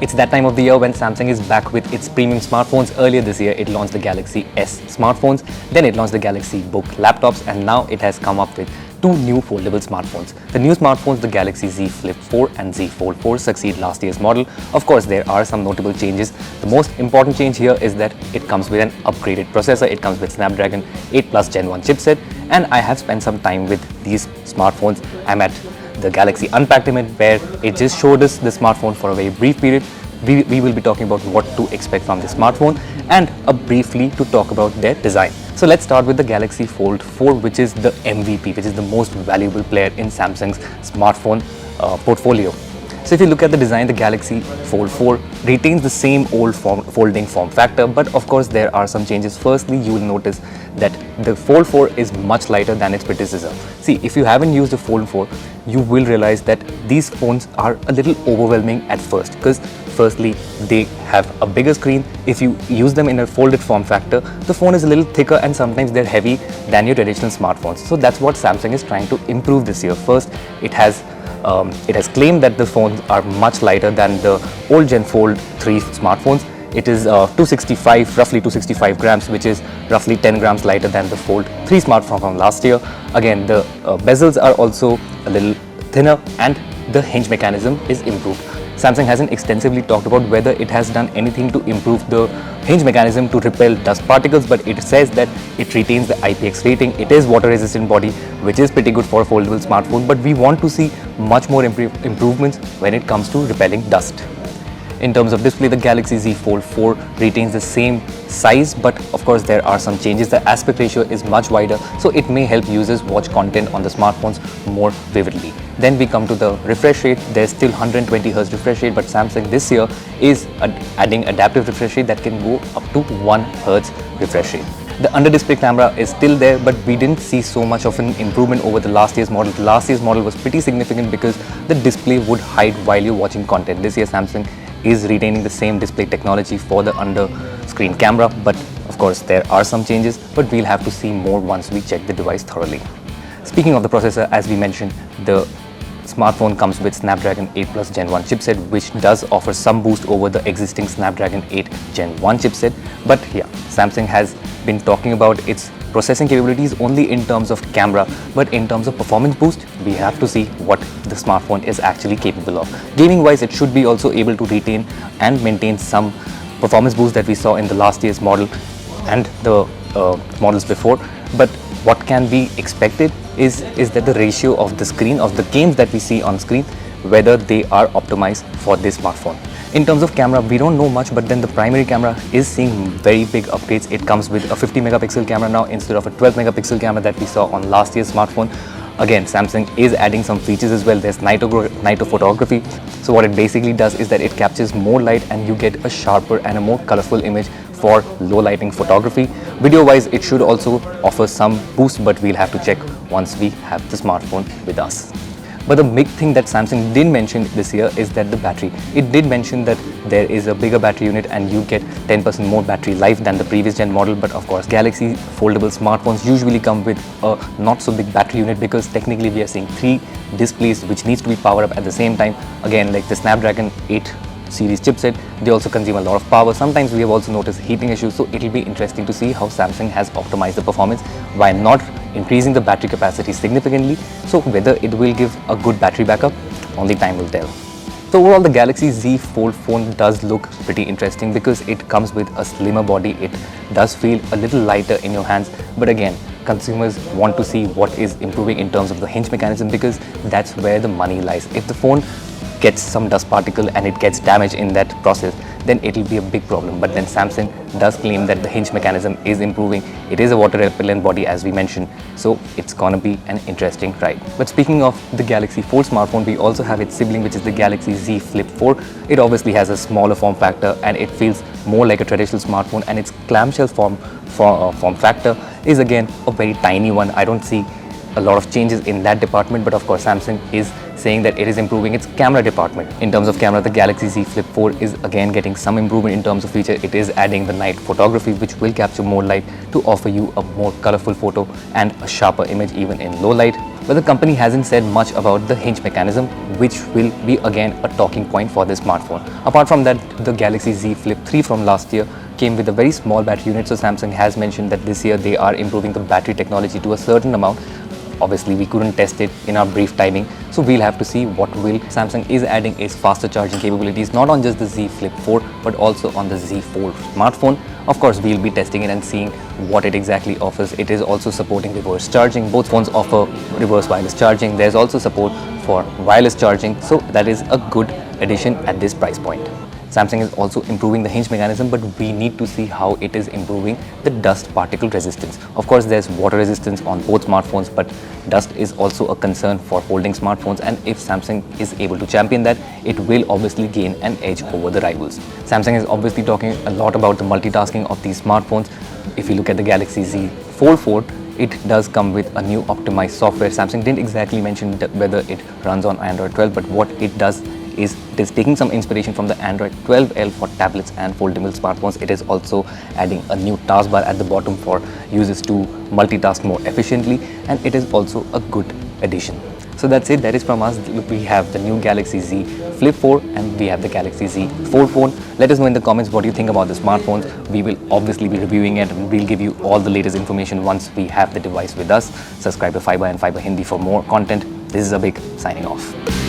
It's that time of the year when Samsung is back with its premium smartphones. Earlier this year, it launched the Galaxy S smartphones, then it launched the Galaxy Book laptops, and now it has come up with two new foldable smartphones. The new smartphones, the Galaxy Z Flip 4 and Z Fold 4, succeed last year's model. Of course, there are some notable changes. The most important change here is that it comes with an upgraded processor. It comes with Snapdragon 8 Plus Gen 1 chipset, and I have spent some time with these smartphones. I'm at the Galaxy Unpacked event where it just showed us the smartphone for a very brief period. We will be talking about what to expect from the smartphone and briefly to talk about their design. So let's start with the Galaxy Fold 4, which is the MVP, which is the most valuable player in Samsung's smartphone portfolio. So if you look at the design, the Galaxy Fold 4 retains the same old folding form factor, but of course there are some changes. Firstly, you will notice that the Fold 4 is much lighter than its predecessor. See, if you haven't used the Fold 4, you will realize that these phones are a little overwhelming at first, because firstly, they have a bigger screen. If you use them in a folded form factor, the phone is a little thicker and sometimes they're heavy than your traditional smartphones. So that's what Samsung is trying to improve this year. First, it has claimed that the phones are much lighter than the old Gen Fold 3 smartphones. It is roughly 265 grams, which is roughly 10 grams lighter than the Fold 3 smartphone from last year. Again, the bezels are also a little thinner and the hinge mechanism is improved. Samsung hasn't extensively talked about whether it has done anything to improve the hinge mechanism to repel dust particles, but it says that it retains the IPX rating. It is water resistant body, which is pretty good for a foldable smartphone, but we want to see much more improvements when it comes to repelling dust. In terms of display, the Galaxy Z Fold 4 retains the same size, but of course there are some changes. The aspect ratio is much wider, so it may help users watch content on the smartphones more vividly. Then we come to the refresh rate. There's still 120 Hz refresh rate, but Samsung this year is adding adaptive refresh rate that can go up to 1 Hz refresh rate. The under-display camera is still there, but we didn't see so much of an improvement over the last year's model. The last year's model was pretty significant because the display would hide while you're watching content. This year, Samsung is retaining the same display technology for the under-screen camera, but of course there are some changes, but we'll have to see more once we check the device thoroughly. Speaking of the processor, as we mentioned, the smartphone comes with Snapdragon 8 Plus Gen 1 chipset, which does offer some boost over the existing Snapdragon 8 Gen 1 chipset. But yeah, Samsung has been talking about its processing capabilities only in terms of camera, but in terms of performance boost, we have to see what the smartphone is actually capable of. Gaming wise, it should be also able to retain and maintain some performance boost that we saw in the last year's model and the models before. But what can be expected is that the ratio of the screen of the games that we see on screen, whether they are optimized for this smartphone. In terms of camera, we don't know much, but then the primary camera is seeing very big upgrades. It comes with a 50 megapixel camera now instead of a 12 megapixel camera that we saw on last year's smartphone. Again, Samsung is adding some features as well. There's night photography. So what it basically does is that it captures more light and you get a sharper and a more colorful image for low lighting photography. Video wise, it should also offer some boost, but we'll have to check once we have the smartphone with us. But the big thing that Samsung did mention this year is that the battery. It did mention that there is a bigger battery unit and you get 10% more battery life than the previous gen model. But of course, Galaxy foldable smartphones usually come with a not so big battery unit because technically we are seeing 3 displays which needs to be powered up at the same time. Again, like the Snapdragon 8 series chipset, they also consume a lot of power. Sometimes we have also noticed heating issues, so it'll be interesting to see how Samsung has optimized the performance while not increasing the battery capacity significantly. So whether it will give a good battery backup, only time will tell. So overall, the Galaxy Z Fold phone does look pretty interesting because it comes with a slimmer body. It does feel a little lighter in your hands, but again, consumers want to see what is improving in terms of the hinge mechanism because that's where the money lies. If the phone gets some dust particle and it gets damaged in that process, then it will be a big problem. But then Samsung does claim that the hinge mechanism is improving. It is a water repellent body, as we mentioned, so it's gonna be an interesting ride. But speaking of the Galaxy Fold smartphone, we also have its sibling, which is the Galaxy Z Flip 4. It obviously has a smaller form factor and it feels more like a traditional smartphone, and its clamshell form factor is again a very tiny one. I don't see a lot of changes in that department, but of course Samsung is saying that it is improving its camera department. In terms of camera, the Galaxy Z Flip 4 is again getting some improvement in terms of feature. It is adding the night photography, which will capture more light to offer you a more colorful photo and a sharper image even in low light. But the company hasn't said much about the hinge mechanism, which will be again a talking point for this smartphone. Apart from that, the Galaxy Z Flip 3 from last year came with a very small battery unit, so Samsung has mentioned that this year they are improving the battery technology to a certain amount. Obviously, we couldn't test it in our brief timing, so we'll have to see what will. Samsung is adding is faster charging capabilities, not on just the Z Flip 4, but also on the Z Fold smartphone. Of course, we'll be testing it and seeing what it exactly offers. It is also supporting reverse charging. Both phones offer reverse wireless charging. There's also support for wireless charging, so that is a good addition at this price point. Samsung is also improving the hinge mechanism, but we need to see how it is improving the dust particle resistance. Of course, there's water resistance on both smartphones, but dust is also a concern for folding smartphones, and if Samsung is able to champion that, it will obviously gain an edge over the rivals. Samsung is obviously talking a lot about the multitasking of these smartphones. If you look at the Galaxy Z Fold 4, it does come with a new optimized software. Samsung didn't exactly mention whether it runs on Android 12, but what it does is it is taking some inspiration from the Android 12L for tablets and foldable smartphones. It is also adding a new taskbar at the bottom for users to multitask more efficiently, and it is also a good addition. So that's it. That is from us. We have the new Galaxy Z Flip 4 and we have the Galaxy Z Fold phone. Let us know in the comments what you think about the smartphones. We will obviously be reviewing it and we'll give you all the latest information once we have the device with us. Subscribe to Fiiber and Fiiber Hindi for more content. This is Abhik signing off.